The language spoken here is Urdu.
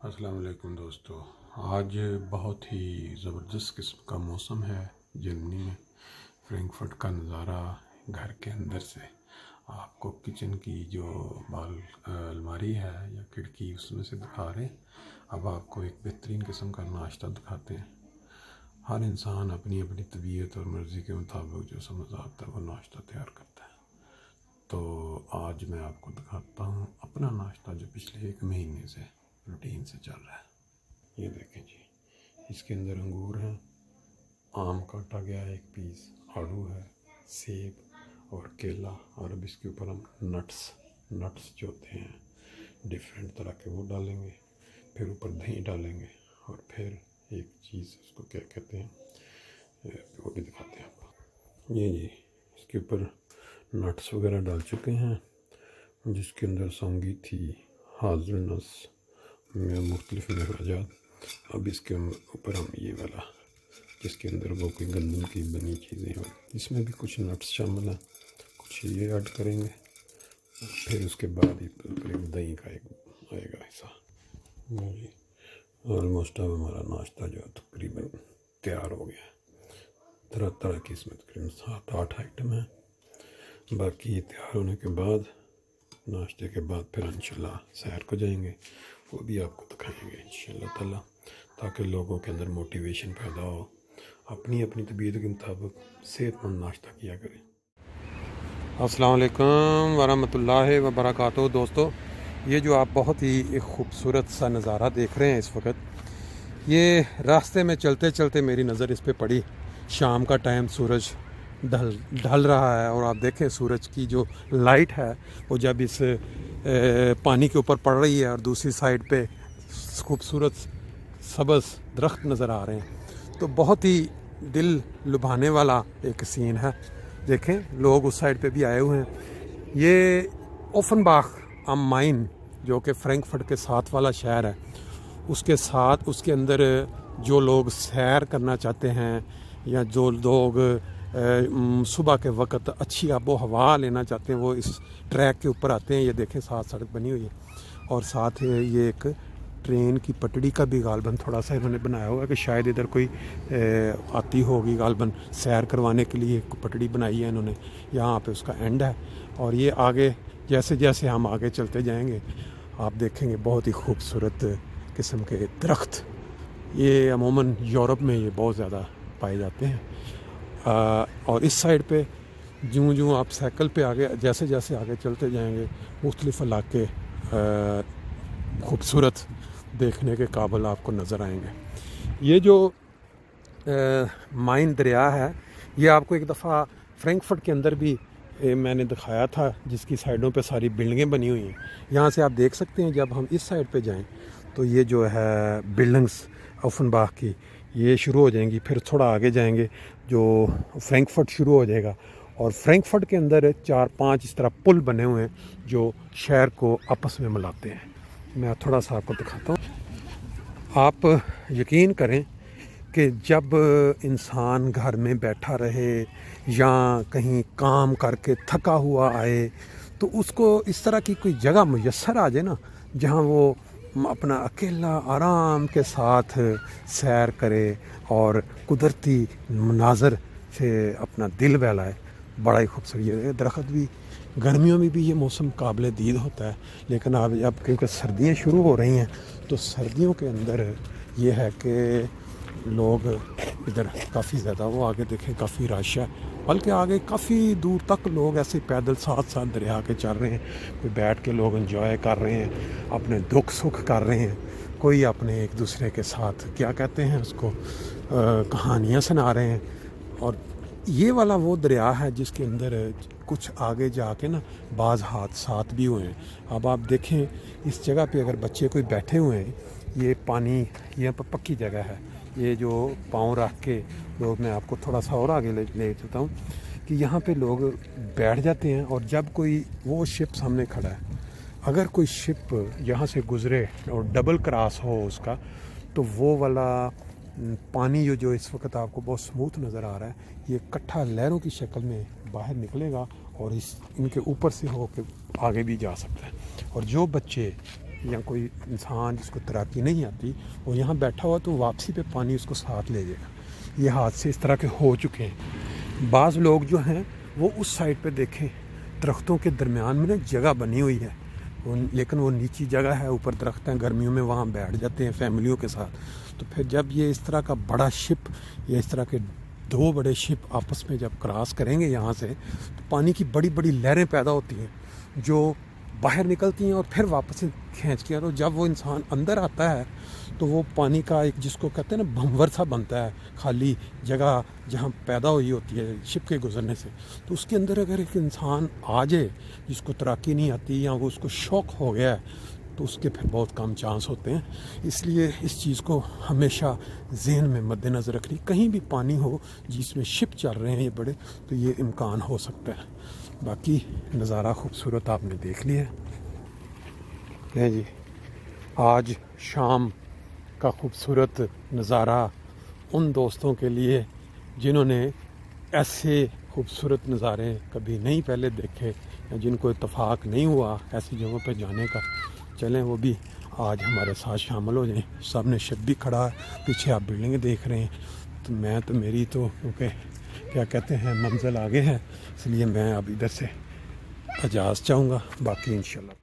السلام علیکم دوستو، آج بہت ہی زبردست قسم کا موسم ہے جرمنی میں۔ فرینکفرٹ کا نظارہ گھر کے اندر سے آپ کو کچن کی جو الماری ہے یا کھڑکی اس میں سے دکھا رہے ہیں۔ اب آپ کو ایک بہترین قسم کا ناشتہ دکھاتے ہیں۔ ہر انسان اپنی اپنی طبیعت اور مرضی کے مطابق جو سمجھ آتا ہے وہ ناشتہ تیار کرتا ہے۔ تو آج میں آپ کو دکھاتا ہوں اپنا ناشتہ جو پچھلے 1 مہینے سے روٹین سے چل رہا ہے۔ یہ دیکھیں جی، اس کے اندر انگور ہیں، آم کاٹا گیا ہے 1 پیس، آڑو ہے، سیب اور کیلا، اور اب اس کے اوپر ہم نٹس جو ہوتے ہیں ڈفرینٹ طرح کے وہ ڈالیں گے، پھر اوپر دہی ڈالیں گے، اور پھر ایک چیز اس کو کیا کہتے ہیں وہ بھی دکھاتے ہیں آپ کو۔ یہ جی اس کے اوپر نٹس وغیرہ ڈال چکے ہیں، جس کے اندر سونگی تھی، حاضر نس میں مختلف مخرجات۔ اب اس کے اوپر ہم یہ والا جس کے اندر وہ کوئی گندم کی بنی چیزیں ہیں، اس میں بھی کچھ نٹس شامل ہیں، کچھ یہ ایڈ کریں گے، پھر اس کے بعد دہی کا ایک آئے گا حصہ۔ جی آلموسٹ اب ہمارا ناشتہ جو ہے تقریباً تیار ہو گیا ہے۔ طرح طرح کی اس میں تقریباً 7-8 آئٹم ہیں۔ باقی یہ تیار ہونے کے بعد ناشتے کے بعد پھر انشاءاللہ سیر کو جائیں گے، وہ بھی آپ کو دکھائیں گے انشاءاللہ تعالیٰ، تاکہ لوگوں کے اندر موٹیویشن پیدا ہو، اپنی اپنی طبیعت کے مطابق صحت مند ناشتہ کیا کریں۔ السلام علیکم ورحمۃ اللہ وبرکاتہ دوستو، یہ جو آپ بہت ہی ایک خوبصورت سا نظارہ دیکھ رہے ہیں اس وقت، یہ راستے میں چلتے چلتے میری نظر اس پہ پڑی۔ شام کا ٹائم، سورج ڈھل رہا ہے، اور آپ دیکھیں سورج کی جو لائٹ ہے وہ جب اس پانی کے اوپر پڑ رہی ہے، اور دوسری سائڈ پہ خوبصورت سبز درخت نظر آ رہے ہیں، تو بہت ہی دل لبھانے والا ایک سین ہے۔ دیکھیں لوگ اس سائڈ پہ بھی آئے ہوئے ہیں۔ یہ اوفنباخ ام مائن جو کہ فرینکفرٹ کے ساتھ والا شہر ہے، اس کے ساتھ اس کے اندر جو لوگ سیر کرنا چاہتے ہیں، یا جو لوگ صبح کے وقت اچھی آب و ہوا لینا چاہتے ہیں، وہ اس ٹریک کے اوپر آتے ہیں۔ یہ دیکھیں ساتھ سڑک بنی ہوئی ہے، اور ساتھ یہ ایک ٹرین کی پٹڑی کا بھی غالباً تھوڑا سا انہوں نے بنایا ہوا ہے کہ شاید ادھر کوئی آتی ہوگی، غالباً سیر کروانے کے لیے ایک پٹڑی بنائی ہے انہوں نے، یہاں پہ اس کا اینڈ ہے۔ اور یہ آگے جیسے جیسے ہم آگے چلتے جائیں گے آپ دیکھیں گے بہت ہی خوبصورت قسم کے درخت۔ یہ عموماً یورپ میں یہ بہت زیادہ پائے جاتے ہیں، اور اس سائڈ پہ جوں آپ سائیکل پہ آگے جیسے جیسے آگے چلتے جائیں گے مختلف علاقے خوبصورت دیکھنے کے قابل آپ کو نظر آئیں گے۔ یہ جو مائن دریا ہے، یہ آپ کو ایک دفعہ فرینکفرٹ کے اندر بھی میں نے دکھایا تھا، جس کی سائڈوں پہ ساری بلڈنگیں بنی ہوئی ہیں۔ یہاں سے آپ دیکھ سکتے ہیں جب ہم اس سائڈ پہ جائیں تو یہ جو ہے بلڈنگس اوفنباخ کی یہ شروع ہو جائیں گی، پھر تھوڑا آگے جائیں گے جو فرینکفرٹ شروع ہو جائے گا، اور فرینکفرٹ کے اندر 4-5 اس طرح پل بنے ہوئے ہیں جو شہر کو آپس میں ملاتے ہیں۔ میں تھوڑا سا آپ کو دکھاتا ہوں۔ آپ یقین کریں کہ جب انسان گھر میں بیٹھا رہے یا کہیں کام کر کے تھکا ہوا آئے، تو اس کو اس طرح کی کوئی جگہ میسر آ جائے نا، جہاں وہ اپنا اکیلا آرام کے ساتھ سیر کرے اور قدرتی مناظر سے اپنا دل بہلائے، بڑا ہی خوبصورت۔ یہ درخت بھی گرمیوں میں بھی یہ موسم قابل دید ہوتا ہے، لیکن اب کیونکہ سردیاں شروع ہو رہی ہیں تو سردیوں کے اندر یہ ہے کہ لوگ ادھر کافی زیادہ، وہ آگے دیکھیں کافی رش ہے، بلکہ آگے کافی دور تک لوگ ایسے پیدل ساتھ ساتھ دریا کے چل رہے ہیں، کوئی بیٹھ کے لوگ انجوائے کر رہے ہیں، اپنے دکھ سکھ کر رہے ہیں، کوئی اپنے ایک دوسرے کے ساتھ کیا کہتے ہیں اس کو کہانیاں سنا رہے ہیں۔ اور یہ والا وہ دریا ہے جس کے اندر کچھ آگے جا کے نا بعض حادثات بھی ہوئے ہیں۔ اب آپ دیکھیں اس جگہ پہ اگر بچے کوئی بیٹھے ہوئے ہیں، یہ پانی یہاں پر پکی جگہ ہے، یہ جو پاؤں رکھ کے لوگ، میں آپ کو تھوڑا سا اور آگے لے چلتا ہوں کہ یہاں پہ لوگ بیٹھ جاتے ہیں، اور جب کوئی وہ شپ سامنے کھڑا ہے، اگر کوئی شپ یہاں سے گزرے اور ڈبل کراس ہو اس کا، تو وہ والا پانی جو اس وقت آپ کو بہت سموتھ نظر آ رہا ہے، یہ کٹھا لہروں کی شکل میں باہر نکلے گا، اور ان کے اوپر سے ہو کے آگے بھی جا سکتا ہے۔ اور جو بچے یا کوئی انسان جس کو تیراکی نہیں آتی وہ یہاں بیٹھا ہوا تو واپسی پہ پانی اس کو ساتھ لے جائے گا۔ یہ حادثے اس طرح کے ہو چکے ہیں۔ بعض لوگ جو ہیں وہ اس سائڈ پہ دیکھیں درختوں کے درمیان میں نا جگہ بنی ہوئی ہے، لیکن وہ نیچی جگہ ہے، اوپر درخت ہیں، گرمیوں میں وہاں بیٹھ جاتے ہیں فیملیوں کے ساتھ۔ تو پھر جب یہ اس طرح کا بڑا شپ یا اس طرح کے دو بڑے شپ آپس میں جب کراس کریں گے یہاں سے تو پانی کی بڑی بڑی لہریں پیدا ہوتی ہیں جو باہر نکلتی ہیں اور پھر واپس سے کھینچ کے، تو جب وہ انسان اندر آتا ہے تو وہ پانی کا ایک جس کو کہتے ہیں نا بھنور سا بنتا ہے، خالی جگہ جہاں پیدا ہوئی ہوتی ہے شپ کے گزرنے سے، تو اس کے اندر اگر ایک انسان آ جائے جس کو تیراکی نہیں آتی یا وہ اس کو شوق ہو گیا ہے تو اس کے پھر بہت کم چانس ہوتے ہیں۔ اس لیے اس چیز کو ہمیشہ ذہن میں مد نظر رکھنی، کہیں بھی پانی ہو جس میں شپ چل رہے ہیں یہ بڑے تو یہ امکان ہو سکتا ہے۔ باقی نظارہ خوبصورت آپ نے دیکھ لیا ہے جی۔ آج شام کا خوبصورت نظارہ ان دوستوں کے لیے جنہوں نے ایسے خوبصورت نظارے کبھی نہیں پہلے دیکھے یا جن کو اتفاق نہیں ہوا ایسی جگہوں پہ جانے کا، چلیں وہ بھی آج ہمارے ساتھ شامل ہو جائیں۔ سامنے شپ بھی کھڑا ہے، پیچھے آپ بلڈنگیں دیکھ رہے ہیں، تو میری تو کیونکہ کیا کہتے ہیں منزل آگے ہے، اس لیے میں اب ادھر سے اجازت چاہوں گا، باقی انشاءاللہ